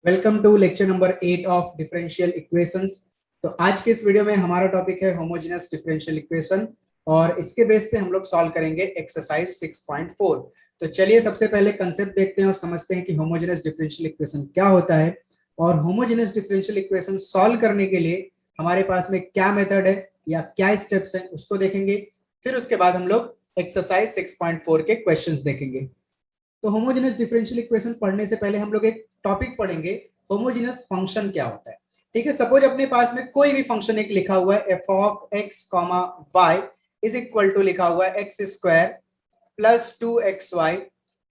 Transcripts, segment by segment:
Welcome to lecture number 8 of differential equations. तो आज के इस वीडियो में हमारा टॉपिक है होमोजेनस डिफरेंशियल इक्वेशन और इसके बेस पे हम लोग सॉल्व करेंगे एक्सरसाइज 6.4। तो चलिए सबसे पहले कंसेप्ट देखते हैं और समझते हैं कि होमोजेनस डिफरेंशियल इक्वेशन क्या होता है और होमोजेनस डिफरेंशियल इक्वेशन सॉल्व करने के लिए हमारे पास में क्या मेथड है या क्या स्टेप्स हैं उसको देखेंगे। फिर उसके बाद हम लोग एक्सरसाइज 6.4 के क्वेश्चंस देखेंगे। तो होमोजेनस डिफरेंशियल इक्वेशन पढ़ने से पहले हम लोग एक टॉपिक पढ़ेंगे, होमोजेनस फंक्शन क्या होता है। ठीक है, सपोज अपने पास में कोई भी फंक्शन एक लिखा हुआ है f of x comma Y is equal to लिखा हुआ है x square plus 2xy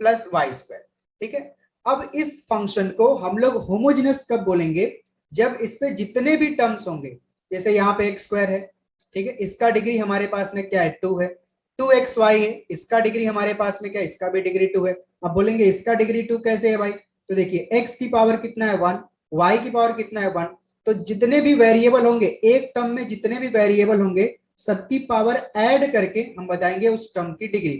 plus Y square. ठीक है, अब इस फंक्शन को हम लोग होमोजेनस कब बोलेंगे? जब इसमें जितने भी टर्म्स होंगे, जैसे यहाँ पे एक्स स्क्वायर है, ठीक है, इसका डिग्री हमारे पास में क्या है? 2 है। 2xy है, इसका डिग्री हमारे पास में क्या है? इसका भी डिग्री 2 है। अब बोलेंगे इसका डिग्री 2 कैसे है भाई? तो देखिए x की पावर कितना है 1, y की पावर कितना है 1। तो जितने भी वेरिएबल होंगे, एक टर्म में जितने भी वेरिएबल होंगे सबकी पावर ऐड करके हम बताएंगे उस टर्म की डिग्री।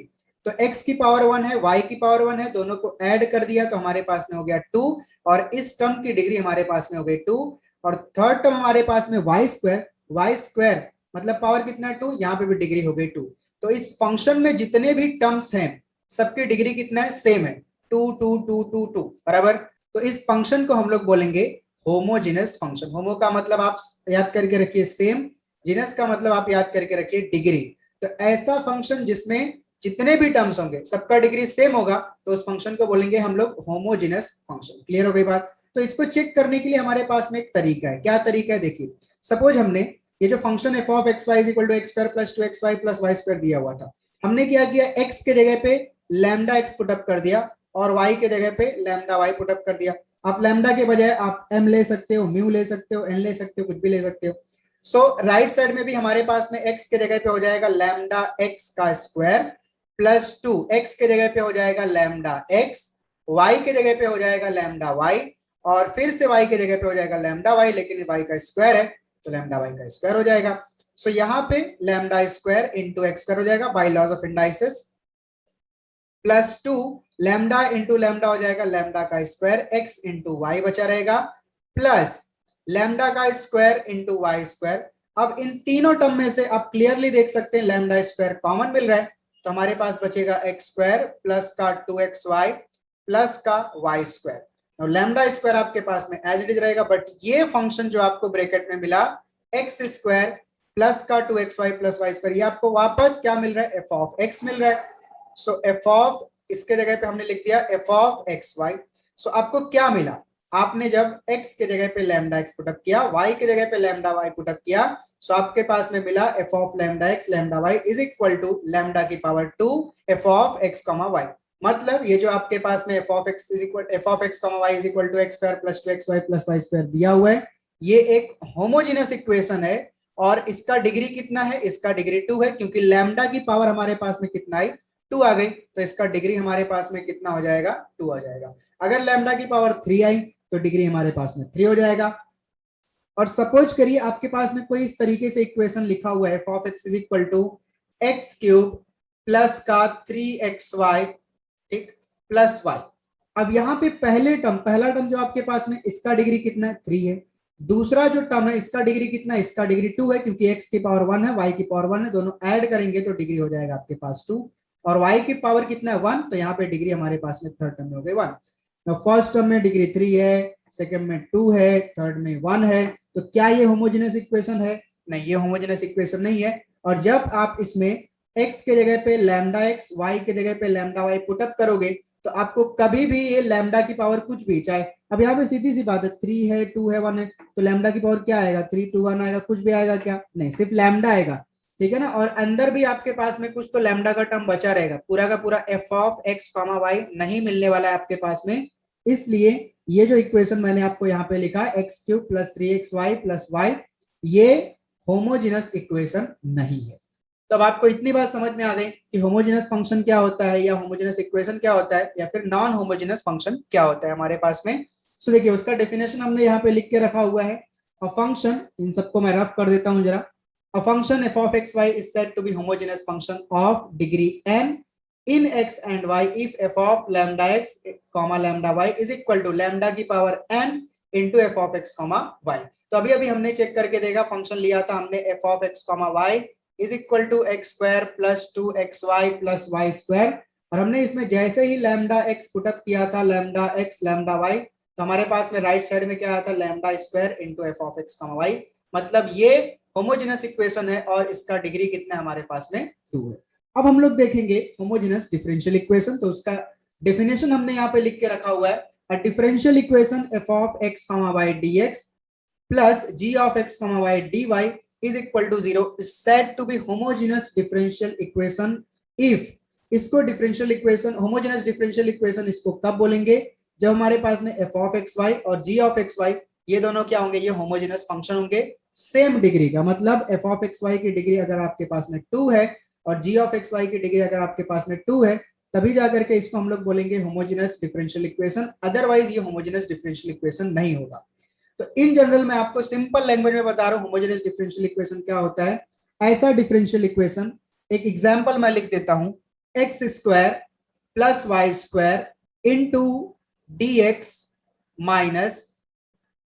तो x की पावर 1 है, y की पावर 1 है, दोनों को ऐड कर दिया तो हमारे पास में हो गया 2 और इस टर्म की डिग्री हमारे पास में हो गई 2। और थर्ड टर्म हमारे पास में y स्क्वायर मतलब पावर कितना है 2, यहाँ पे भी डिग्री हो गई 2। तो इस फंक्शन में जितने भी टर्म्स हैं सबकी डिग्री कितना है? सेम है, 2 2 2 2 2 बराबर। तो इस फंक्शन को हम लोग बोलेंगे होमोजेनस फंक्शन। होमो का मतलब आप याद करके रखिए सेम, जीनस का मतलब आप याद करके रखिए डिग्री। तो ऐसा फंक्शन जिसमें जितने भी टर्म्स होंगे सबका डिग्री सेम होगा तो उस फंक्शन को बोलेंगे हम लोग होमोजेनस फंक्शन। क्लियर हो गई बात? तो इसको चेक करने के लिए हमारे पास में एक तरीका है। क्या तरीका है? देखिए सपोज हमने ये जो function F of x Y is equal to x square plus 2xy plus Y square दिया हुआ था, हमने क्या किया? एक्स के जगह पे लैम्डा एक्स पुटअप कर दिया और वाई के जगह पे लैम्डा वाई पुटअप कर दिया। आप लैम्डा के बजाय आप एम ले सकते हो, म्यू ले सकते हो, एन ले सकते हो, कुछ भी ले सकते हो। सो राइट साइड में भी हमारे पास में एक्स के जगह पे हो जाएगा लैम्डा एक्स का स्क्वायर प्लस 2, एक्स के जगह पे हो जाएगा लैम्डा एक्स, वाई के जगह पे हो जाएगा लैम्डा वाई और फिर से वाई के जगह पे हो जाएगा लैम्डा वाई, लेकिन वाई का स्क्वायर है तो लैम्डा वाई का स्क्वायर हो जाएगा। सो यहाँ पे lambda square into x square हो जाएगा by laws of indices, plus 2 lambda into lambda हो जाएगा लैम्डा का स्क्वायर एक्स इंटू वाई बचा रहेगा प्लस लैम्डा का स्क्वायर इंटू वाई स्क्वायर। अब इन तीनों टर्म में से आप क्लियरली देख सकते हैं लैम्डा स्क्वायर कॉमन मिल रहा है तो हमारे पास बचेगा एक्स स्क्वायर प्लस का 2xy प्लस का वाई स्क्वायर। लैम्डा स्क्वायर आपके पास में एज इट इज रहेगा, बट ये फंक्शन जो आपको ब्रैकेट में मिला एक्स स्क्वायर प्लस का 2xy प्लस वाई स्क्वायर, ये आपको वापस क्या मिल रहा है? एफ ऑफ एक्स मिल रहा है। सो एफ ऑफ इसके जगह पे हमने लिख दिया एफ ऑफ एक्स वाई। सो आपको क्या मिला? आपने जब x के जगह पे लैम्डा एक्स पुटअप किया, y के जगह पे लैम्डा वाई पुटअप किया, सो आपके पास में मिला F of lambda X lambda Y is equal to lambda की power 2 F of x comma Y. मतलब ये जो आपके पास में F of x is equal F of x comma Y is equal to x square plus 2xy plus Y square दिया हुआ है, ये एक होमोजेनस इक्वेशन है। और इसका डिग्री कितना है? इसका डिग्री 2 है क्योंकि लैम्डा की पावर हमारे पास में कितना आई? 2 आ गई, तो इसका डिग्री हमारे पास में कितना हो जाएगा? 2 आ जाएगा। अगर लैम्डा की पावर 3 आई तो डिग्री हमारे पास में 3 हो जाएगा। और सपोज करिए आपके पास में कोई इस तरीके से इक्वेशन लिखा हुआ है f of x is equal to x cube plus का 3xy, ठीक, प्लस वाई। अब यहाँ पे पहला टर्म जो आपके पास में इसका डिग्री कितना है? 3 है। दूसरा जो टर्म है इसका डिग्री कितना है? इसका डिग्री 2 है क्योंकि x की पावर 1 है, y की पावर 1 है, दोनों ऐड करेंगे तो डिग्री हो जाएगा आपके पास 2 और y की पावर कितना है? 1, तो यहाँ पे डिग्री हमारे पास में थर्ड टर्म में हो गई 1। तो फर्स्ट टर्म में डिग्री 3 है, सेकंड में 2 है, थर्ड में 1 है। तो क्या ये होमोजेनस इक्वेशन है? नहीं, ये होमोजेनस इक्वेशन नहीं है। और जब आप इसमें x के जगह पे लैम्डा एक्स, y के जगह पे लैम्डा वाई पुटअप करोगे तो आपको कभी भी ये लैम्डा की पावर कुछ भी, चाहे अब यहाँ पे सीधी सी बात है 3 है 2 है 1 है, तो लैम्डा की पावर क्या आएगा? 3 2 1 आएगा, कुछ भी आएगा क्या? नहीं, सिर्फ लैम्डा आएगा। ठीक है ना? और अंदर भी आपके पास में कुछ तो लैम्डा का टर्म बचा रहेगा, पूरा का पूरा f of x comma y नहीं मिलने वाला है आपके पास में। इसलिए ये जो इक्वेशन मैंने आपको यहाँ पे लिखा x cube plus 3xy plus y, ये होमोजेनस इक्वेशन नहीं है। तो अब आपको इतनी बात समझ में आ गई कि होमोजेनस फंक्शन क्या होता है या होमोजेनस इक्वेशन क्या होता है या फिर नॉन होमोजेनस फंक्शन क्या होता है हमारे पास में। सो देखिए उसका डेफिनेशन हमने यहाँ पे लिख के रखा हुआ है। अ फंक्शन, इन सबको मैं रफ कर देता हूँ जरा। A function F of x Y is said to be homogeneous function of degree n इन x एंड y if f of lambda x comma lambda y is equal to lambda की power n into F of x comma Y. तो अभी अभी हमने check करके देखा, function लिया था हमने f of x comma Y is equal to x square plus 2xy plus Y square, और हमने इसमें जैसे ही लैम्डा एक्स पुटअप किया था लैम्डा एक्स लैम्डा वाई, तो हमारे पास में राइट साइड में क्या आया था lambda square into F of x comma Y. मतलब ये होमोजेनस इक्वेशन है और इसका डिग्री कितना है हमारे पास में 2 है। अब हम लोग देखेंगे होमोजेनस डिफरेंशियल इक्वेशन, तो उसका डेफिनेशन हमने यहाँ पे लिख के रखा हुआ है, a differential equation f of x comma y dx plus g of x comma y dy is equal to 0 is said to be homogeneous differential equation if, इसको differential equation homogeneous differential equation इसको कब बोलेंगे, जब हमारे पास में f of x y और g of x y ये दोनों क्या होंगे, ये होमोजेनस फंक्शन होंगे सेम डिग्री का। मतलब f of x y की डिग्री अगर आपके पास में 2 है और g of x y की डिग्री अगर आपके पास में 2 है, तभी जाकर के इसको हम लोग बोलेंगे होमोजेनस डिफरेंशियल इक्वेशन, अदरवाइज ये होमोजेनस डिफरेंशियल इक्वेशन नहीं होगा। तो इन जनरल मैं आपको सिंपल लैंग्वेज में बता रहा हूं होमोजेनस डिफरेंशियल इक्वेशन क्या होता है। ऐसा डिफरेंशियल इक्वेशन, एक एग्जांपल मैं लिख देता हूं, x square plus Y square into d x minus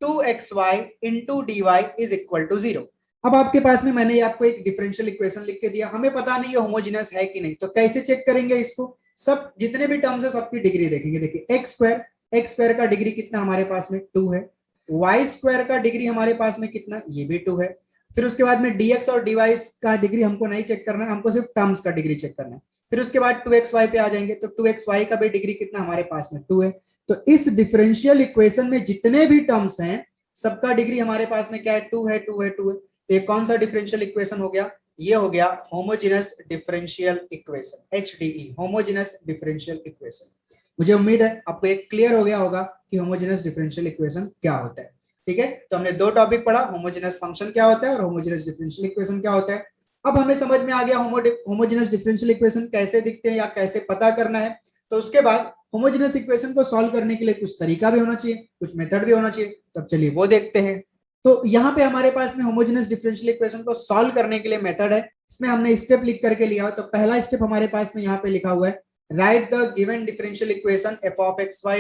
2xy into d y is equal to 0। अब आपके पास में मैंने आपको एक डिफरेंशियल इक्वेशन लिख के दिया, हमें पता नहीं है होमोजेनस है कि नहीं, तो कैसे चेक करेंगे इसको, सब जितने भी टर्म्स है सबकी डिग्री देखेंगे। देखिए एक्स स्क्वायर का डिग्री कितना हमारे पास में 2 है, वाई स्क्वायर का डिग्री हमारे पास में कितना, ये भी 2 है। फिर उसके बाद में dx और dy का डिग्री हमको नहीं चेक करना है, हमको सिर्फ टर्म्स का डिग्री चेक करना है। फिर उसके बाद 2xy पे आ जाएंगे, तो 2xy का भी डिग्री कितना हमारे पास में 2 है। तो इस डिफरेंशियल इक्वेशन में जितने भी टर्म्स हैं सबका डिग्री हमारे पास में क्या है, 2 है 2 है 2 है। तो ये कौन सा डिफरेंशियल इक्वेशन हो गया, ये हो गया homogeneous differential equation, HDE homogeneous differential equation. मुझे उम्मीद है आपको एक क्लियर हो गया होगा कि होमोजेनस डिफरेंशियल इक्वेशन क्या होता है। ठीक है, तो हमने दो टॉपिक पढ़ा, होमोजेनस फंक्शन क्या होता है और होमोजेनस डिफरेंशियल इक्वेशन क्या होता है। अब हमें समझ में आ गया होमोजेनस डिफरेंशियल इक्वेशन कैसे दिखते हैं या कैसे पता करना है। तो उसके बाद होमोजेनस इक्वेशन को सॉल्व करने के लिए कुछ तरीका भी होना चाहिए, कुछ मेथड भी होना चाहिए, तब चलिए वो देखते हैं। तो यहाँ पे हमारे पास में होमोजेनस डिफरेंशियल इक्वेशन को सॉल्व करने के लिए मेथड है, इसमें हमने स्टेप लिख करके लिया। तो पहला स्टेप हमारे पास में यहाँ पे लिखा हुआ है, right the given differential equation f of xy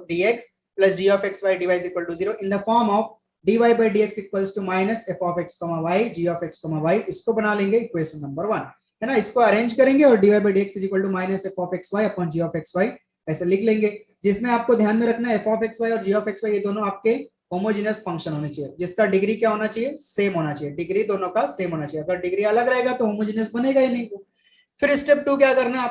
dx plus g of xy dy is equal to 0 in the form of dy by dx equals to minus f of x y g of x y। इसको बना लेंगे equation number 1, है ना। इसको arrange करेंगे और dy by dx is equal to minus f of xy upon g of xy ऐसे लिख लेंगे, जिसमें आपको ध्यान में रखना है f of xy और g of xy ये दोनों आपके होमोजेनस फंक्शन होने चाहिए, जिसका डिग्री क्या होना चाहिए, सेम होना चाहिए। डिग्री दोनों का सेम होना चाहिए, अगर डिग्री अलग रहेगा तो होमोजेनस बनेगा ही नहीं। फिर स्टेप 2 क्या करना है,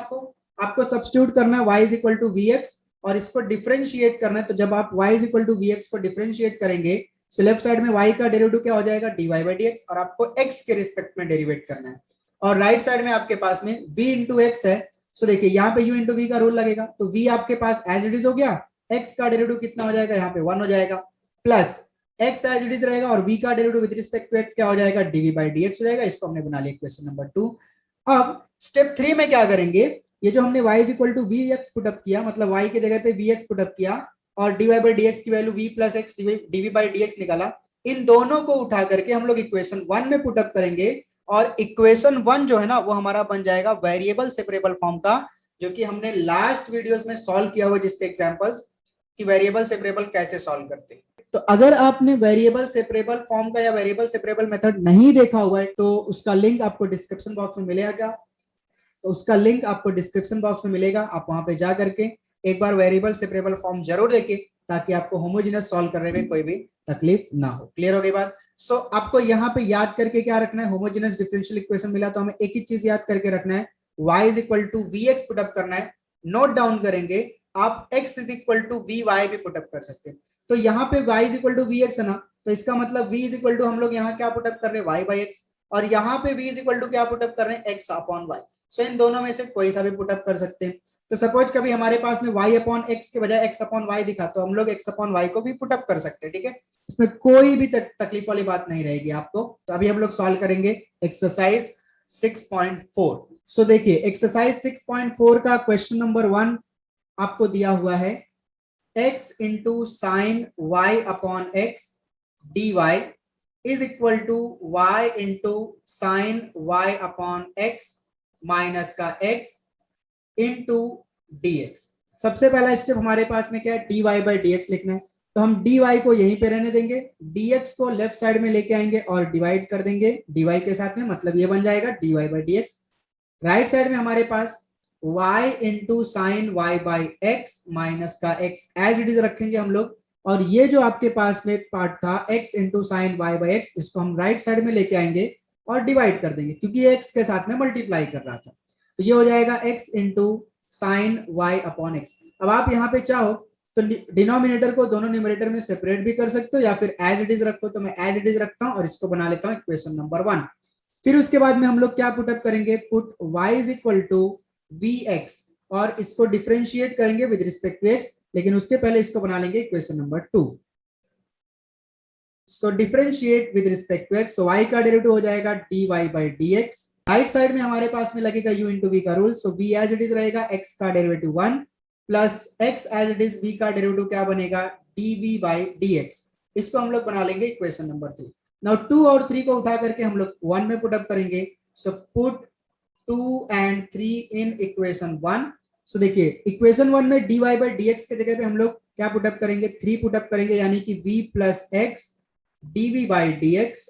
आपको सब्स्टिट्यूट करना है y is equal to vx और इसको डिफरेंशिएट करना है। तो जब आप y is equal to vx को डिफरेंशिएट करेंगे तो लेफ्ट साइड में y का डेरिवेटिव क्या हो जाएगा, dy by dx, और आपको x के रिस्पेक्ट में डेरिवेट करना है। और राइट साइड में आपके पास में v इंटू एक्स है, सो देखिए यहाँ पे u इंटू वी का रूल लगेगा, तो v आपके पास एज इट इज हो गया, x का डेरिवेटिव कितना हो जाएगा, यहाँ पे 1 हो जाएगा, plus x as it is रहेगा और v का derivative with respect to x क्या हो जाएगा, dv by dx हो जाएगा। इसको हमने बना लिया इक्वेशन नंबर 2। अब स्टेप 3 में क्या करेंगे, ये जो हमने y is equal to v x put up किया, मतलब y की जगह पे वी एक्स पुटअप किया और dy by dx की value v plus x dv by dx निकाला, इन दोनों को उठा करके हम लोग इक्वेशन 1 में पुटअप करेंगे और इक्वेशन 1 जो है ना वो हमारा बन जाएगा वेरिएबल सेपरेबल फॉर्म का, जो कि हमने लास्ट वीडियोस में सॉल्व किया हुआ, जिसके एग्जांपल्स कि वेरिएबल सेपरेबल कैसे सॉल्व करते हैं। तो अगर आपने वेरिएबल सेपरेबल फॉर्म का या वेरिएबल सेपरेबल मेथड नहीं देखा हुआ है तो उसका लिंक आपको डिस्क्रिप्शन बॉक्स में मिलेगा, तो उसका लिंक आपको डिस्क्रिप्शन बॉक्स में मिलेगा, आप वहां पे जा करके एक बार वेरिएबल सेपरेबल फॉर्म जरूर देखिए ताकि आपको होमोजेनस सॉल्व करने में कोई भी तकलीफ ना हो। क्लियर हो गई बात। सो आपको यहाँ पे याद करके क्या रखना है, होमोजेनस डिफरेंशियल इक्वेशन मिला तो हमें एक ही चीज याद करके रखना है, y is equal to v x put up करना है, नोट डाउन करेंगे। आप x is equal to v y भी पुटअप कर सकते हैं। तो यहाँ पे y is equal to v x है ना, तो इसका मतलब v इज इक्वल टू हम लोग यहाँ क्या पुटअप कर रहे हैं, y बाई एक्स, और यहाँ पे v इज इक्वल टू क्या पुटअप कर रहे हैं, x अपॉन y। सो इन दोनों में से कोई सा भी पुटअप कर सकते हैं। तो सपोज कभी हमारे पास में y अपॉन एक्स के बजाय x अपॉन वाई दिखा तो हम लोग x अपॉन वाई को भी पुटअप कर सकते हैं। ठीक है, इसमें कोई भी तकलीफ वाली बात नहीं रहेगी आपको। तो अभी हम लोग सॉल्व करेंगे एक्सरसाइज 6.4। सो देखिए एक्सरसाइज 6.4 का क्वेश्चन नंबर 1 आपको दिया हुआ है, x into sine y upon x d y is equal to y into sine y upon x minus का x इनटू dx। सबसे पहला स्टेप हमारे पास में क्या है, dy बाई dx लिखना है, तो हम dy को यहीं पे रहने देंगे, dx को लेफ्ट साइड में लेके आएंगे और डिवाइड कर देंगे dy के साथ में, मतलब ये बन जाएगा dy by dx। Right side में हमारे पास y into sine y by x minus का x एज इट इज रखेंगे हम लोग, और ये जो आपके पास में पार्ट था x into sine y by x, इसको हम राइट साइड में लेके आएंगे और डिवाइड कर देंगे क्योंकि ये x के साथ में मल्टीप्लाई कर रहा था, तो ये हो जाएगा x into sine y upon x. अब आप यहाँ पे चाहो तो डिनोमिनेटर को दोनों न्यूमरेटर में सेपरेट भी कर सकते हो या फिर एज इट इज रखो, तो मैं एज इट इज रखता हूँ और इसको बना लेता हूँ इक्वेशन नंबर 1। फिर उसके बाद में हम लोग क्या पुटअप करेंगे, put y is equal to vx, और इसको डिफरेंशिएट करेंगे विद रिस्पेक्ट टू x, लेकिन उसके पहले इसको बना लेंगे equation number 2। So differentiate with respect to x, so y का डेरिवेटिव हो जाएगा dy by dx। Right side में हमारे पास में लगेगा u इंटू v का rule, so v as it is रहेगा x का derivative 1 plus x as it is v का डेरिवेटिव क्या बनेगा, dv बाई dx। इसको हम लोग बना लेंगे इक्वेशन नंबर 3। नाउ 2 और 3 को उठा करके हम लोग 1 में पुट अप करेंगे, so put 2 and 3 in equation 1। सो देखिए इक्वेशन 1 में dy बाई dx के जगह पे हम लोग क्या पुट अप करेंगे, 3 पुट अप करेंगे, यानी कि v plus x dv by dx,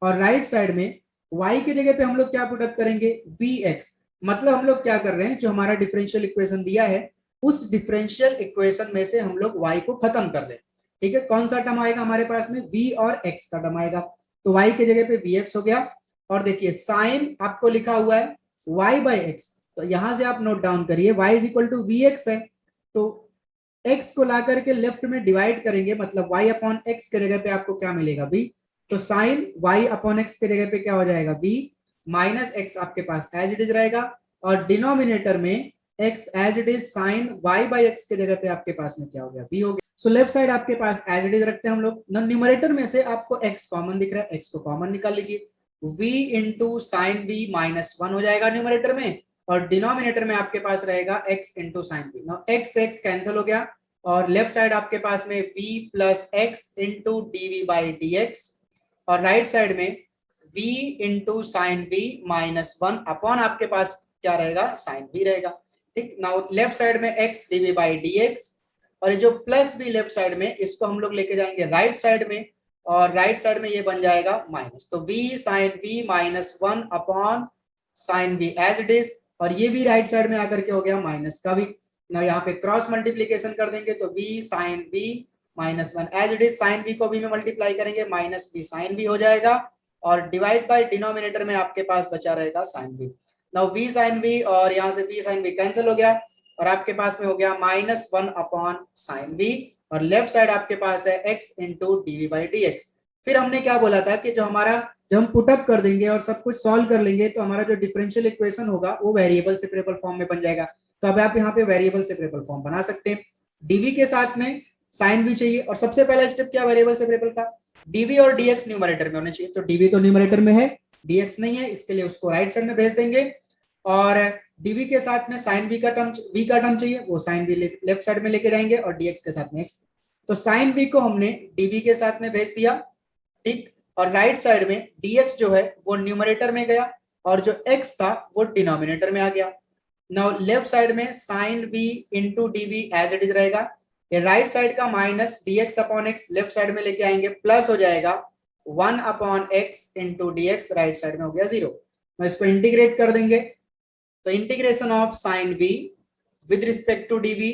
और राइट साइड में y के जगह पे हम लोग क्या पुट अप करेंगे, vx। मतलब हम लोग क्या कर रहे हैं, जो हमारा डिफरेंशियल इक्वेशन दिया है उस डिफरेंशियल इक्वेशन में से हम लोग y को खत्म कर रहे हैं। ठीक है, कौन सा टर्म आएगा हमारे पास में, v और x का टर्म आएगा, तो y के जगह पे vx हो गया। और देखिए साइन आपको लिखा हुआ है y बाई एक्स, तो यहां से आप नोट डाउन करिए y is equal to vx है, तो x को ला करके लेफ्ट में डिवाइड करेंगे, मतलब y अपॉन x के जगह पे आपको क्या मिलेगा, v। तो साइन y अपॉन x के जगह पे क्या हो जाएगा, v माइनस x आपके पास एज इट इज रहेगा, और डिनोमिनेटर में x as it is sine y by x के जगह पे आपके पास में क्या हो गया, v हो गया। सो लेफ्ट साइड आपके पास एज इट इज रखते हैं हम लोग। न्यूमरेटर में से आपको x कॉमन दिख रहा है, x को कॉमन निकाल लीजिए, v into sine v minus 1 हो जाएगा न्यूमरेटर में, और डिनोमिनेटर में आपके पास रहेगा x into sign v। Now x x cancel हो गया, और लेफ्ट साइड आपके पास में v plus x into D by d x, और राइट साइड में v into sine v minus 1 upon आपके पास क्या रहेगा, साइन v रहेगा। ठीक, नाउ लेफ्ट साइड में x dv बाई dx, और ये जो प्लस भी लेफ्ट साइड में, इसको हम लोग लेके जाएंगे राइट साइड में, और राइट साइड में ये बन जाएगा माइनस, तो v sine v minus 1 upon sine v as it is, और ये भी राइट साइड में आकर के हो गया माइनस का भी। ना यहाँ पे क्रॉस मल्टीप्लीकेशन कर देंगे, तो v sine v minus 1 as it is, sine v को v में मल्टीप्लाई करेंगे, माइनस v साइन v हो जाएगा, और डिवाइड बाय डिनोमिनेटर में आपके पास बचा रहेगा sine v। Now v sine v और यहाँ से v साइन v कैंसिल हो गया, और आपके पास में हो गया माइनस 1 अपॉन साइन v, और लेफ्ट साइड आपके पास है x into D by d x. फिर हमने क्या बोला था कि जो हमारा, जब हम पुटअप कर देंगे और सब कुछ सॉल्व कर लेंगे, तो हमारा जो डिफरेंशियल इक्वेशन होगा वो वेरिएबल सेपरेबल फॉर्म में बन जाएगा। तो अब आप यहाँ पे वेरिएबल सेपरेबल फॉर्म बना सकते हैं, dv के साथ में साइन भी चाहिए, और सबसे पहला स्टेप क्या वेरिएबल सेपरेबल का, dv और dx न्यूमरेटर में होने चाहिए, तो dv तो न्यूमरेटर में है, dx नहीं है, इसके लिए उसको राइट साइड में भेज देंगे, और dv के साथ में साइन v का टर्म चाहिए, वो साइन v लेफ्ट साइड में लेके जाएंगे, और dx के साथ में x, तो साइन v को हमने dv के साथ में भेज दिया। ठीक, और राइट साइड में dx जो है वो न्यूमरेटर में गया, और जो x था वो डिनोमिनेटर में आ गया। नाउ लेफ्ट साइड में sine v into dv as it is रहेगा, ये राइट साइड का minus dx upon x left side में लेके आएंगे, प्लस हो जाएगा 1 upon x into dx, right side में हो गया 0। मैं इसको इंटीग्रेट कर देंगे, तो integration of sine v with respect to dv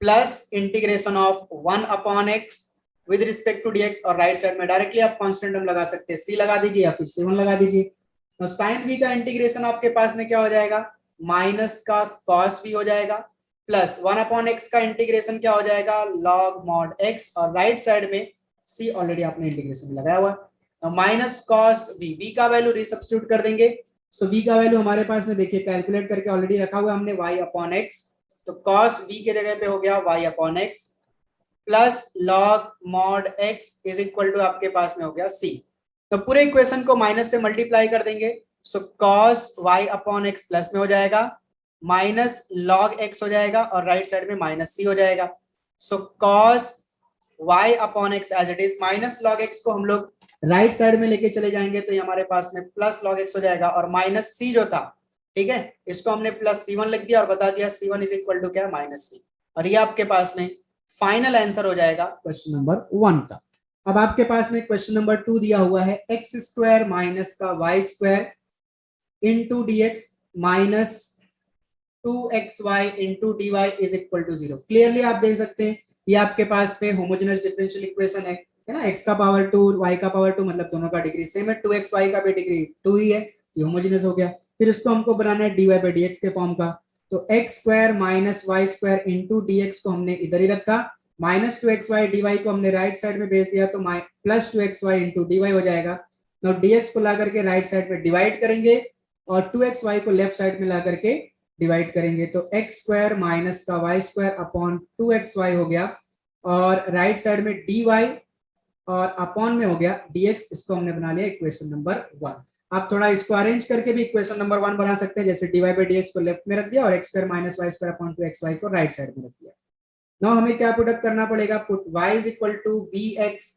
plus integration of 1 upon x with respect to dx, और राइट साइड में डायरेक्टली आप कांस्टेंट टर्म लगा सकते हैं, c लगा दीजिए या फिर c1 लगा दीजिए। तो साइन v का इंटीग्रेशन आपके पास में क्या हो जाएगा, माइनस का cos v हो जाएगा, प्लस 1 अपॉन x का इंटीग्रेशन क्या हो जाएगा, log mod x, और राइट साइड में c ऑलरेडी आपने इंटीग्रेशन में लगाया हुआ, माइनस cos v का वैल्यू रिसब्स्टिट्यूट कर देंगे। सो v का वैल्यू हमारे पास में देखिए कैलकुलेट करके ऑलरेडी रखा हुआ है हमने, y अपॉन x, तो cos v के जगह पे हो गया y upon x plus log mod x is equal to आपके पास में हो गया c। तो पूरे इक्वेशन को माइनस से मल्टीप्लाई कर देंगे, so cos y upon x plus में हो जाएगा, माइनस log x हो जाएगा, और राइट साइड में माइनस c हो जाएगा। So cos y upon x as it is, minus log x को हम लोग राइट साइड में लेके चले जाएंगे, तो ये हमारे पास में प्लस log x हो जाएगा, और माइनस c जो था ठीक है, इसको हमने प्लस C1 लिख दिया और बता दिया C1 इज इक्वल टू क्या है, माइनस C। और ये आपके पास में फाइनल आंसर हो जाएगा क्वेश्चन नंबर 1 का। अब आपके पास में क्वेश्चन नंबर 2 दिया हुआ है एक्स स्क्वायर माइनस का y square into d x minus 2xy into d y is equal to 0। Clearly आप देख सकते हैं ये आपके पास में होमोजेनस डिफरेंशियल इक्वेशन है ना, x का पावर 2 y का पावर 2, मतलब दोनों का डिग्री सेम है, 2xy का भी डिग्री 2 ही है, ये होमोजेनस हो गया। फिर इसको हमको बनाना है dy बाई dx के फॉर्म का, तो x square minus y square into d x को हमने इधर ही रखा, माइनस 2xy dy को हमने राइट साइड में भेज दिया, तो प्लस 2xy इंटू डी हो जाएगा। तो dx को ला करके राइट साइड में डिवाइड करेंगे और 2xy को लेफ्ट साइड में ला करके डिवाइड करेंगे, तो एक्स स्क्वायर माइनस का वाई स्क्वायर अपॉन 2xy हो गया, और राइट साइड में dy और अपॉन में हो गया dx। इसको हमने बना लिया इक्वेशन नंबर 1। आप थोड़ा इसको अरेंज करके भी इक्वेशन नंबर 1 बना सकते हैं, जैसे dy बाई dx को लेफ्ट में रख दिया और x square minus y square upon 2xy को राइट साइड में रख दिया। नाउ हमें क्या प्रोडक्ट करना पड़ेगा, put y is equal to vx,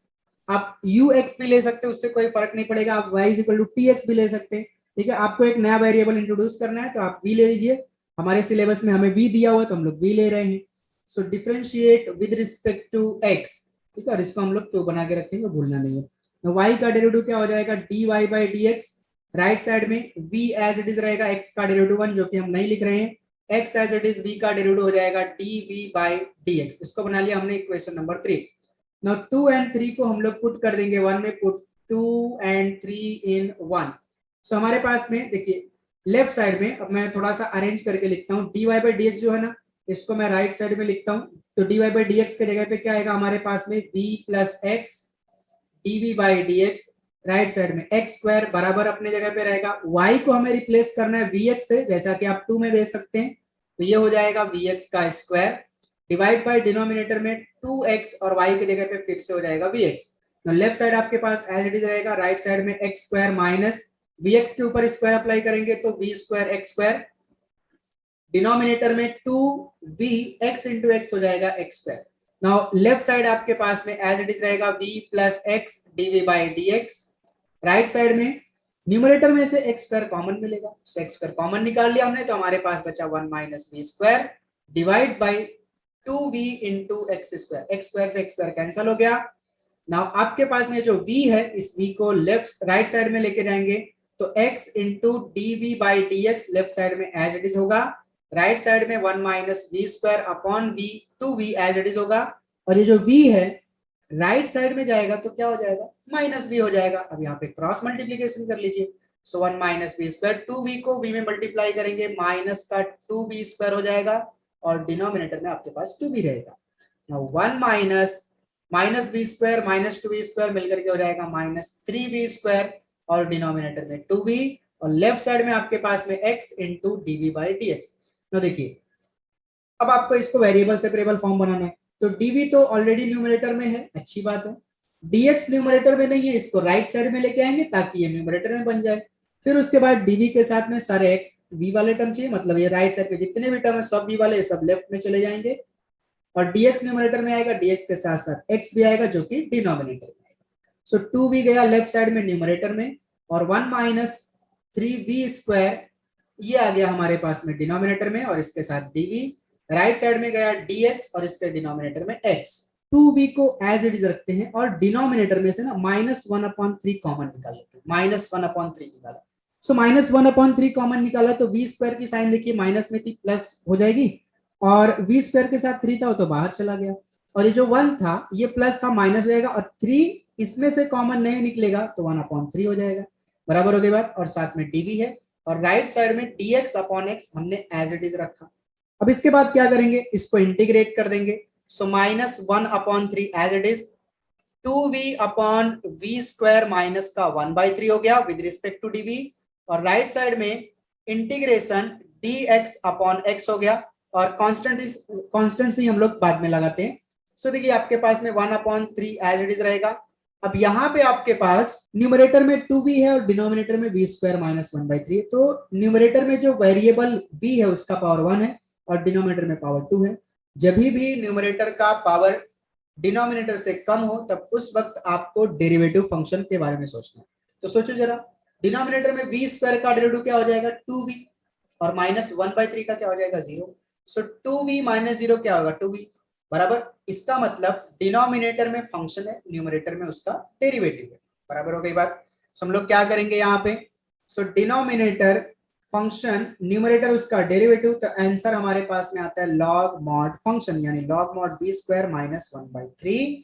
आप ux भी ले सकते हैं, उससे कोई फर्क नहीं पड़ेगा, आप y is equal to tx भी ले सकते हैं। ठीक है, आपको एक नया वेरिएबल इंट्रोड्यूस करना है तो आप v ले लीजिए, हमारे सिलेबस में हमें v दिया हुआ तो हम लोग v ले रहे हैं। So differentiate with respect to x, ठीक है, और इसको हम लोग 2 बना के रखेंगे, भूलना नहीं है। तो y का डेरिवेटिव क्या हो जाएगा, dy by dx, right side में v एज इट इज रहेगा, x का डेरिवेटिव 1 जो कि हम नहीं लिख रहे हैं, x as it is v का डेरिवेटिव हो जाएगा dv बाई dx। इसको बना लिया हमने इक्वेशन नंबर 3। नाउ 2 एंड 3 को हम लोग पुट कर देंगे 1 में, पुट 2 एंड 3 इन 1। सो हमारे पास में देखिए लेफ्ट साइड में, अब मैं थोड़ा सा अरेंज करके लिखता हूँ, dy बाई dx जो है ना, इसको मैं राइट साइड में लिखता हूँ, तो dy बाई dx के जगह पे क्या आएगा हमारे पास में, v plus x dv by dx, right side में x स्क्वायर बराबर अपने जगह पे रहेगा, y को हमें रिप्लेस करना है vx से, जैसा कि आप 2 में देख सकते हैं, तो ये हो जाएगा vx का स्क्वायर डिवाइड बाय डिनोमिनेटर में 2x और y की जगह पे फिर से हो जाएगा vx। तो लेफ्ट साइड आपके पास एज इट इज रहेगा, राइट साइड में x स्क्वायर माइनस vx के ऊपर स्क्वायर अप्लाई करेंगे तो v square x square, denominator में 2v x इंटू एक्स हो जाएगा x square. Now left side आपके पास में एज इट इज रहेगा v plus x dv by dx, right side में न्यूमरेटर में से x स्क्वायर कॉमन मिलेगा, so x स्क्वायर कॉमन निकाल लिया हमने, तो हमारे पास बचा 1 minus v square divide by 2v into x square, x square से x स्क्वायर कैंसिल हो गया। नाउ आपके पास में जो v है, इस v को लेफ्ट राइट साइड में लेके जाएंगे, तो x into dv by dx left side में एज इट इज होगा, राइट साइड में 1 minus v square upon v 2v as it is होगा, और ये जो v है राइट साइड में जाएगा तो क्या हो जाएगा, माइनस v हो जाएगा। अब यहाँ पे क्रॉस मल्टीप्लीकेशन कर लीजिए, सो 1 माइनस वी स्क्वायर, 2v को v में मल्टीप्लाई करेंगे, माइनस का 2v स्क्वायर हो जाएगा, और डिनोमिनेटर में आपके पास 2v रहेगा। Now 1 minus v square minus 2v square मिलकर के हो जाएगा माइनस 3v स्क्वायर, और डिनोमिनेटर में 2v, और लेफ्ट साइड में आपके पास में x into dv by dx। तो देखिए अब आपको इसको वेरिएबल सेपरेबल फॉर्म बनाना है, तो dv तो ऑलरेडी न्यूमरेटर में है, अच्छी बात है, dx न्यूमरेटर में नहीं है, इसको राइट साइड में लेके आएंगे ताकि ये न्यूमरेटर में बन जाए। फिर उसके बाद dv के साथ में सारे x v वाले टर्म चाहिए, मतलब ये राइट साइड पे जितने भी टर्म है सब v वाले, सब लेफ्ट में चले जाएंगे, और dx न्यूमरेटर में आएगा, dx के साथ साथ x भी आएगा जो कि डिनोमिनेटर में आएगा। सो 2v गया लेफ्ट साइड में न्यूमरेटर में, और 1 माइनस 3v स्क्वायर ये आ गया हमारे पास में डिनोमिनेटर में, और इसके साथ dv, राइट साइड में गया dx और इसके डिनोमिनेटर में x। 2v को एज इट इज रखते हैं, और डिनोमिनेटर में से ना माइनस 1/3 कॉमन निकाल लेते हैं, माइनस 1/3 निकाला, सो माइनस 1/3 कॉमन निकाला, तो v स्क्वायर की साइन देखिए माइनस में थी प्लस हो जाएगी, और v स्क्वायर के साथ 3 था तो बाहर चला गया, और ये जो 1 था ये प्लस था माइनस हो जाएगा, और 3 इसमें से कॉमन नहीं निकलेगा तो 1/3 हो जाएगा, बराबर हो गई बात, और साथ में dv है, और राइट साइड में dx अपॉन x हमने एज इट इज रखा। अब इसके बाद क्या करेंगे, इसको इंटीग्रेट कर देंगे, so minus 1/3 as it is 2v upon v square minus का 1/3 हो गया विद रिस्पेक्ट टू dv, और राइट साइड में इंटीग्रेशन dx अपॉन x हो गया, और कांस्टेंट ही हम लोग बाद में लगाते हैं। सो देखिए आपके पास में 1/3 एज इट इज रहेगा। अब यहाँ पे आपके पास न्यूमरेटर में 2v है और डिनोमिनेटर में v स्क्वायर माइनस 1/3, तो न्यूमरेटर में जो वेरिएबल v है उसका पावर 1 है और डिनोमिनेटर में पावर 2 है। जब भी न्यूमरेटर का पावर डिनोमिनेटर से कम हो तब उस वक्त आपको डेरिवेटिव फंक्शन के बारे में सोचना है। तो सोचो जरा, डिनोमिनेटर में v स्क्वायर का डेरिवेटिव क्या हो जाएगा, 2v, और -1/3 का क्या हो जाएगा 0। सो 2v माइनस 0 क्या होगा 2v बराबर। इसका मतलब डिनोमिनेटर में फंक्शन है, न्यूमरेटर में उसका डेरिवेटिव है। बराबर हो गई बात। सो हम लोग क्या करेंगे यहाँ पे, सो डिनोमिनेटर फंक्शन, न्यूमरेटर उसका डेरिवेटिव, तो आंसर हमारे पास में आता है लॉग मॉड फंक्शन यानी log mod b square minus 1/3।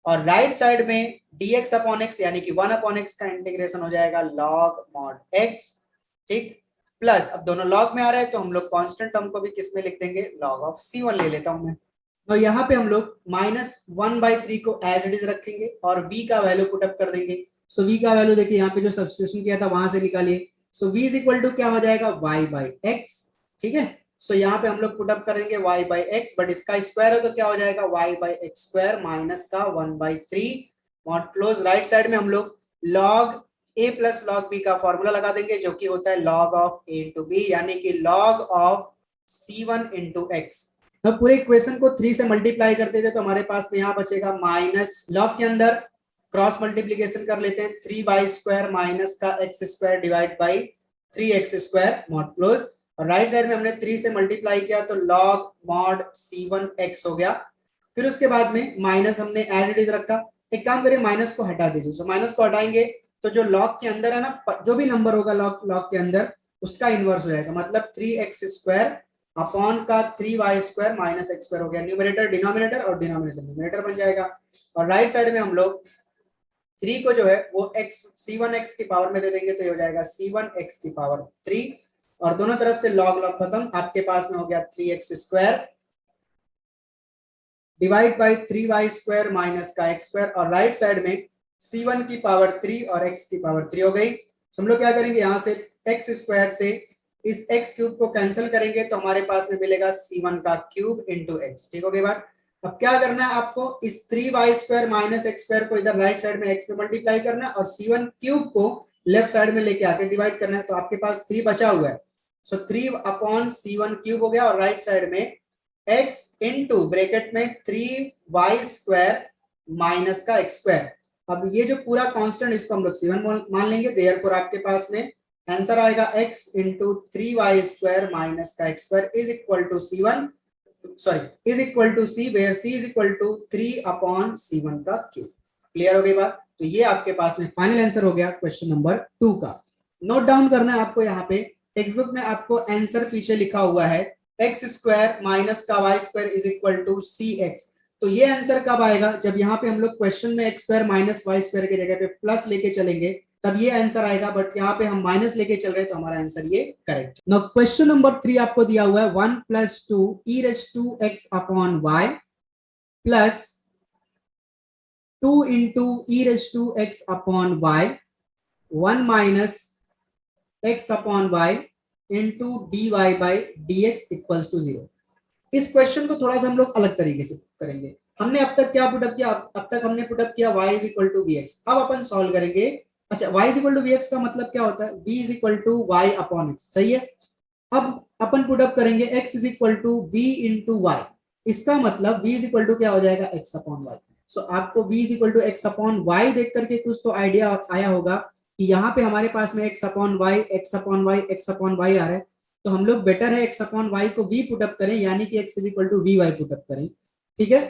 और राइट साइड में dx अपॉन x यानी कि 1 अपॉन x का इंटीग्रेशन हो जाएगा log mod x। ठीक, प्लस अब दोनों लॉग में आ रहे हैं तो हम लोग कांस्टेंट टर्म को भी किस में लिख देंगे, log ऑफ c1 ले लेता हूं मैं। तो यहाँ पे हम लोग -1/3 को एज इट इज रखेंगे और v का वैल्यू पुट अप कर देंगे। सो v का वैल्यू देखिए यहाँ पे जो सब्स्टिट्यूशन किया था वहां से निकालिए। सो v इज इक्वल टू क्या हो जाएगा y/x। ठीक है, सो यहाँ पे हम लोग पुट अप करेंगे y/x, बट इसका स्क्वायर है तो क्या हो जाएगा y/x स्क्वायर माइनस का 1/3 मॉड क्लोज। राइट साइड में हम लोग log a plus log b का फॉर्मूला लगा देंगे जो कि होता है log of a into b यानी कि log of c1 into x। तो पूरे इक्वेशन को 3 से मल्टीप्लाई करते थे तो हमारे पास में यहाँ बचेगा माइनस, लॉग के अंदर क्रॉस मल्टीप्लीकेशन कर लेते हैं, 3y स्क्वायर माइनस का x square divide by 3x square mod close. और राइट साइड में हमने 3 से मल्टीप्लाई किया तो log मॉड c1x हो गया। फिर उसके बाद में माइनस हमने एज इट इज रखा। एक काम करिए माइनस को हटा दीजिए। सो माइनस को हटाएंगे तो जो लॉग के अंदर है ना, जो भी नंबर होगा लॉग के अंदर उसका इनवर्स हो जाएगा, मतलब 3x स्क्वायर अपॉन का 3y square minus x square हो गया। न्यूमरेटर डिनोमिनेटर और डिनोमिनेटर न्यूमरेटर बन जाएगा। और राइट साइड में हम लोग 3 को जो है वो x c1x की पावर में दे देंगे तो ये हो जाएगा c1x की पावर 3 और दोनों तरफ से लॉग लॉग खत्म। आपके पास में हो गया 3x square divide by 3y square minus का x स्क्वायर और राइट साइड में c1 की पावर 3 और x की पावर 3 हो गई। तो हम लोग क्या करेंगे, यहाँ से x स्क्वायर से इस x क्यूब को कैंसिल करेंगे तो हमारे पास में मिलेगा c1 का क्यूब इंटू x। ठीक हो गई बात। अब क्या करना है आपको, इस 3y square minus x square को इधर राइट साइड में x पे मल्टीप्लाई करना है और c1 क्यूब को लेफ्ट साइड में लेके आके डिवाइड करना है। तो आपके पास 3 बचा हुआ है। सो 3 अपॉन c1 क्यूब हो गया और राइट साइड में x इंटू ब्रैकेट में 3y स्क्वायर माइनस का x स्क्वायर। अब ये जो पूरा कांस्टेंट इसको हम लोग c1 मान लेंगे, देयरफॉर आपके पास में आंसर आएगा x into 3y square minus का x square is equal to c1 sorry is equal to c where c is equal to 3 upon c1 का क्यूब। क्लियर हो गई बात। तो ये आपके पास में फाइनल आंसर हो गया क्वेश्चन नंबर 2 का। नोट डाउन करना है आपको, यहाँ पे टेक्स्ट बुक में आपको आंसर पीछे लिखा हुआ है x स्क्वायर माइनस का y square is equal to cx। तो ये आंसर कब आएगा, जब यहाँ पे हम लोग क्वेश्चन में x square minus y square की जगह पे प्लस लेके चलेंगे तब ये आंसर आएगा, बट यहाँ पे हम माइनस लेके चल रहे हैं तो हमारा आंसर ये करेक्ट। नाउ क्वेश्चन नंबर 3 आपको दिया हुआ है 1 + 2 e raise to x upon y plus 2 into e raise to x upon y 1 minus x upon y into dy by dx equals to 0। इस क्वेश्चन को थोड़ा सा हम लोग अलग तरीके से करेंगे। हमने अब तक क्या पुटअप किया, अब तक हमने पुटअप किया y is equal to vx। अब अपन सॉल्व करेंगे। अच्छा, y is equal to vx का मतलब क्या होता है, v is equal to y upon x, सही है। अब अपन पुटअप करेंगे x is equal to v into y। इसका मतलब v इज इक्वल टू क्या हो जाएगा x अपॉन y। सो आपको v is equal to x upon y देख करके कुछ तो आइडिया आया होगा कि यहाँ पे हमारे पास में x upon y x upon y x upon y आ रहा है, तो हम लोग बेटर है x अपॉन y को v पुटअप करें यानी कि x is equal to v y put up करें। ठीक है,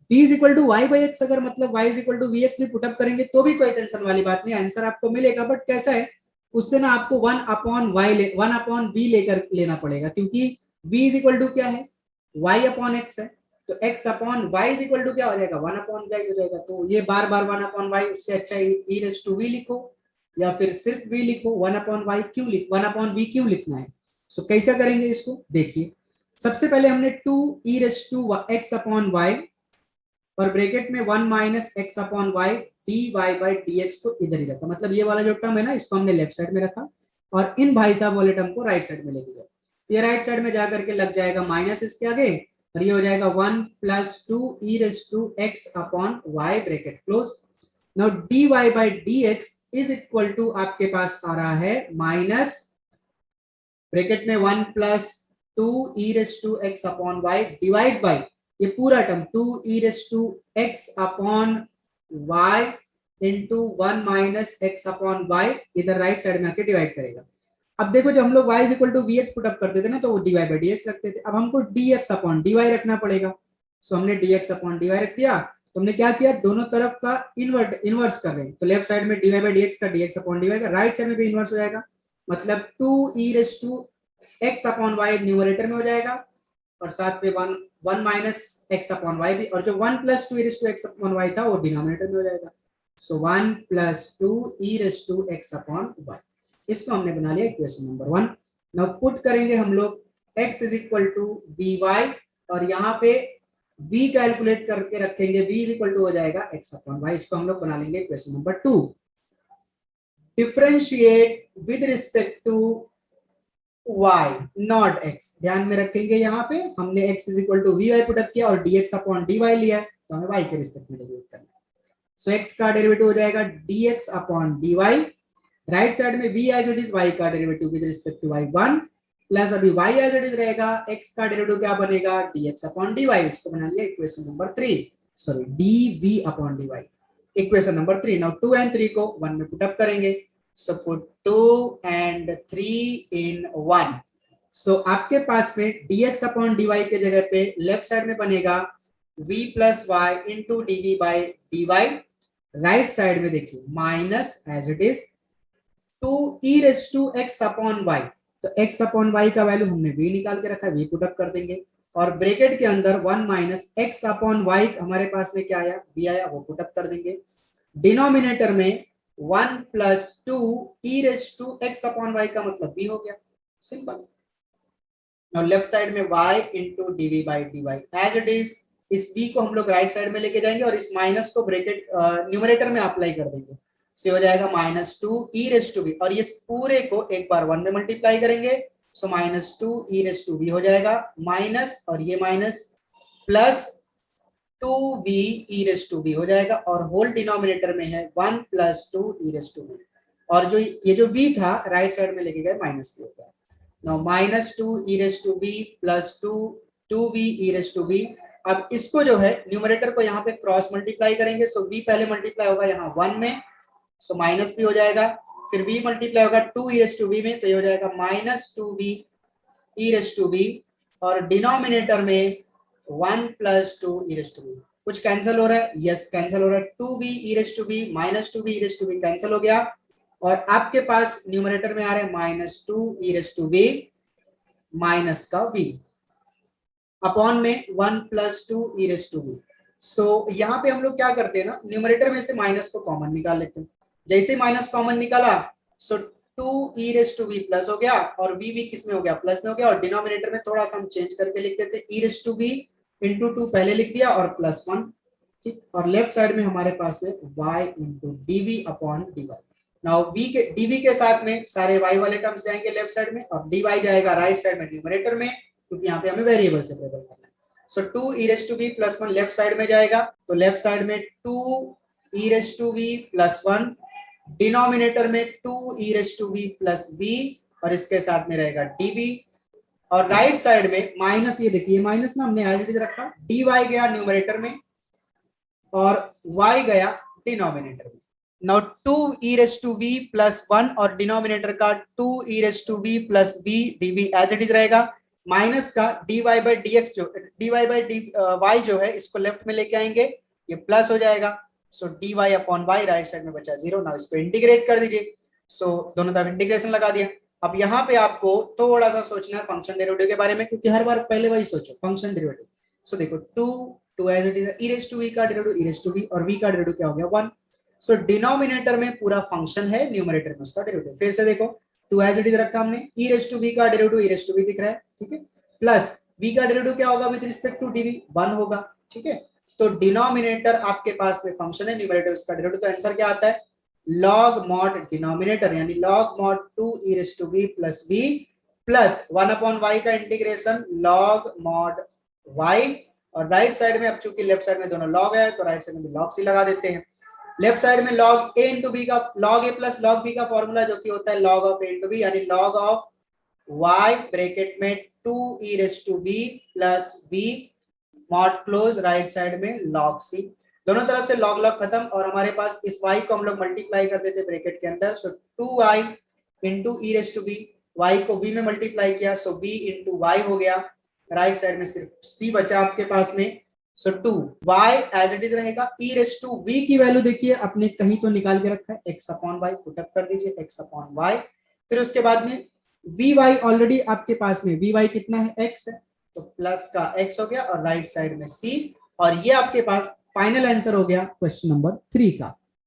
v is equal to y by x, अगर मतलब y is equal to v x भी पुटअप करेंगे तो भी कोई टेंशन वाली बात नहीं, आंसर आपको मिलेगा। बट कैसा है, उससे ना आपको 1 अपॉन v लेकर लेना पड़ेगा, क्योंकि v इज इक्वल टू क्या है, y अपॉन x है। तो x upon y is equal to क्या हो जाएगा, 1 अपॉन y हो जाएगा। तो ये बार बार 1 अपॉन y, उससे अच्छा e रेज़ टू v लिखो या फिर सिर्फ v लिखो। 1 अपॉन y क्यों 1 अपॉन v क्यों लिखना है। सो कैसा करेंगे इसको, देखिए सबसे पहले हमने 2 e raise to x upon y और ब्रैकेट में 1 minus x upon y dy by dx को इधर ही रखा, मतलब ये वाला जो टर्म है ना इसको हमने लेफ्ट साइड में रखा और इन भाई साहब वाले टर्म को राइट साइड में लेके गए। ये राइट साइड में जाकर के लग जाएगा माइनस इसके आगे और ये हो जाएगा 1 + 2 e raise to x upon y bracket close. Now dy by dx is equal to आपके पास आ रहा है माइनस ब्रैकेट में 1 + 2 e raise to x upon y divide by ये पूरा term 2 e raise to x upon y into 1 minus x upon y इधर right side में आके डिवाइड करेगा। अब देखो जब हम लोग y is equal to v x put up करते थे ना, तो वो dy बाई डी एक्स रखते थे। अब हमको dx अपॉन dy रखना पड़ेगा। सो हमने dx अपॉन dy रख दिया। तो हमने क्या किया, दोनों तरफ का इनवर्स कर रहे हैं। तो लेफ्ट साइड में dy बाई डी एक्स का dx अपॉन dy का, राइट साइड में भी इनवर्स हो जाएगा। मतलब 2e raise to x upon y numerator में हो जाएगा, और साथ में one minus x upon y भी, और जो 1 plus two e to x upon y था वो डिनोमिनेटर में हो जाएगा। So 1 plus two e to x upon y, इसको हमने बना लिया इक्वेशन नंबर 1। नाउ पुट करेंगे हम लोग x is equal to v y, और यहाँ पे v कैलकुलेट करके रखेंगे, v इज इक्वल टू हो जाएगा x अपॉन वाई। इसको हम लोग बना लेंगे equation number 2। Differentiate with respect to y not x, ध्यान में रखेंगे यहाँ पे हमने x is equal to v y put up किया और dx अपॉन dy लिया है, तो हमें y के रिस्पेक्ट में डेरिवेट करना है। सो x का डेरिवेटिव हो जाएगा dx upon dy, right side में v as it is, y का derivative with respect to y 1, plus अभी y एज इट इज रहेगा, x का डेरिवेटिव क्या बनेगा, dx अपॉन dy। इसको बना लिया equation number 3, sorry dv upon dy, equation number 3। Now 2 and 3 को 1 में पुट अप करेंगे। सो पुट 2 एंड 3 इन 1। सो आपके पास में dx अपॉन dy के जगह पे लेफ्ट साइड में बनेगा v plus y into dv by dy, right side में देखिए minus as it is 2e raise to x upon y। तो x अपॉन y का वैल्यू हमने v निकाल के रखा है, v पुट अप कर देंगे, और ब्रैकेट के अंदर 1 माइनस x अपॉन y हमारे पास में क्या आया, v आया, वो पुट अप कर देंगे। डिनोमिनेटर में 1 plus two E raise to x upon y का मतलब v हो गया, सिंपल। और लेफ्ट साइड में y into d v by d y as it is, इस v को हम लोग राइट साइड में लेके जाएंगे और इस माइनस को ब्रैकेट न्यूमरेटर में अप्लाई कर देंगे। सो हो जाएगा minus two E raise to v, और ये पूरे को एक बार 1 में मल्टीप्लाई करेंगे, so minus two E raise to v हो जाएगा, माइनस और ये minus plus 2v e raise to v हो जाएगा, और होल डिनोमिनेटर में है 1 plus two e raise to v, और जो ये जो v था राइट साइड में लेके गए माइनस के ऊपर। Now minus two e raise to v plus 2v e raise to v। अब इसको जो है न्यूमरेटर को यहाँ पे क्रॉस मल्टीप्लाई करेंगे, सो v पहले मल्टीप्लाई होगा यहाँ 1 में, सो माइनस भी हो जाएगा, फिर v मल्टीप्लाई होगा 2 e रेस टू v में, तो ये हो जाएगा minus 2v e raise to v, और डिनोमिनेटर में 1 plus two E raise to b. कुछ कैंसिल हो रहा है, यस कैंसिल हो रहा है, 2b e raise to B minus 2b e raise to b cancel हो गया, और आपके पास न्यूमरेटर में आ रहा है minus 2 E raise to B minus का v अपॉन में 1 plus two E raise to B. So यहाँ पे हम लोग क्या करते हैं ना, न्यूमरेटर में से माइनस को कॉमन निकाल लेते हैं। जैसे माइनस कॉमन निकाला, सो 2 ई रेस टू बी प्लस हो गया, और v भी किस में हो गया, प्लस में हो गया, और डिनोमिनेटर में थोड़ा सा हम चेंज करके लिख देते हैं, ई रेस टू बी इंटू 2 पहले लिख दिया और प्लस 1, ठीक। और लेफ्ट साइड में हमारे पास में y into d v upon d y. Now v के dv के साथ में सारे y वाले टर्म्स जाएंगे लेफ्ट साइड में, और dy जाएगा राइट साइड में न्यूमरेटर में, क्योंकि यहाँ पे हमें वेरिएबल सेपरेट करना है। So 2 E raise to b plus 1 left side में जाएगा, तो लेफ्ट साइड में 2 ई raise to b plus 1, denominator में 2 ई raise to b plus b, और इसके साथ में रहेगा dv, और राइट साइड में माइनस, ये देखिए माइनस ना हमने एज इट इज रखा, dy गया न्यूमरेटर में और y गया डिनोमिनेटर में। Now 2 e raise to v plus 1 और डिनोमिनेटर का 2 e raise to v plus b dv as it is रहेगा, माइनस का dy बाई dx जो dy बाई y जो है इसको लेफ्ट में लेके आएंगे, ये प्लस हो जाएगा, सो dy upon y right side में बचा 0। नाउ इसको इंटीग्रेट कर दीजिए, सो दोनों तरफ इंटीग्रेशन लगा दिया। अब यहाँ पे आपको थोड़ा सा सोचना है फंक्शन डेरिवेटिव के बारे में, क्योंकि हर बार पहले वही सोचो फंक्शन डेरिवेटिव। सो देखो 2 as it is, e raise to v का derivative e raise to v, और v का डेरिवेटिव क्या हो गया 1। सो डिनोमिनेटर में पूरा फंक्शन है, न्यूमरेटर में उसका डेरिवेटिव। फिर से देखो 2 एज इट इज रखा हमने, ई रेस टू वी का derivative e raise to v दिख रहा है, ठीक है, प्लस v का डेरिवेटिव क्या होगा विद रिस्पेक्ट टू dv 1 होगा, ठीक है। तो डिनोमिनेटर आपके पास में फंक्शन है, न्यूमरेटर उसका डेरिवेटिव, तो आंसर क्या आता है, log mod डिनोमिनेटर यानी log mod 2 e raise to v plus v plus 1 upon y का इंटीग्रेशन log mod y, और राइट साइड में अब चूंकि लेफ्ट साइड में दोनों log है तो राइट साइड में भी log c लगा देते हैं। लेफ्ट साइड में log a इंटू b का log a plus log b का फॉर्मूला जो कि होता है log of a into b, यानी log ऑफ y ब्रैकेट में 2 e raise to v plus v mod close, right side में log c, दोनों तरफ से log log खत्म, और हमारे पास इस y को हम लोग मल्टीप्लाई कर देते ब्रैकेट के अंदर, so 2y into e raise to b y को v में मल्टीप्लाई किया, सो b इंटू वाई हो गया, राइट साइड में सिर्फ c बचा आपके पास में, सो 2 y एज इट इज रहेगा, e रेस टू v की वैल्यू देखिए अपने कहीं तो निकाल के रखा है, x upon y put up कर दीजिए, x अपॉन y, फिर उसके बाद में vy ऑलरेडी आपके पास में vy कितना है, x है, तो प्लस का x हो गया और राइट साइड में c, और ये आपके पास फाइनल आंसर हो गया क्वेश्चन नंबर 3 का।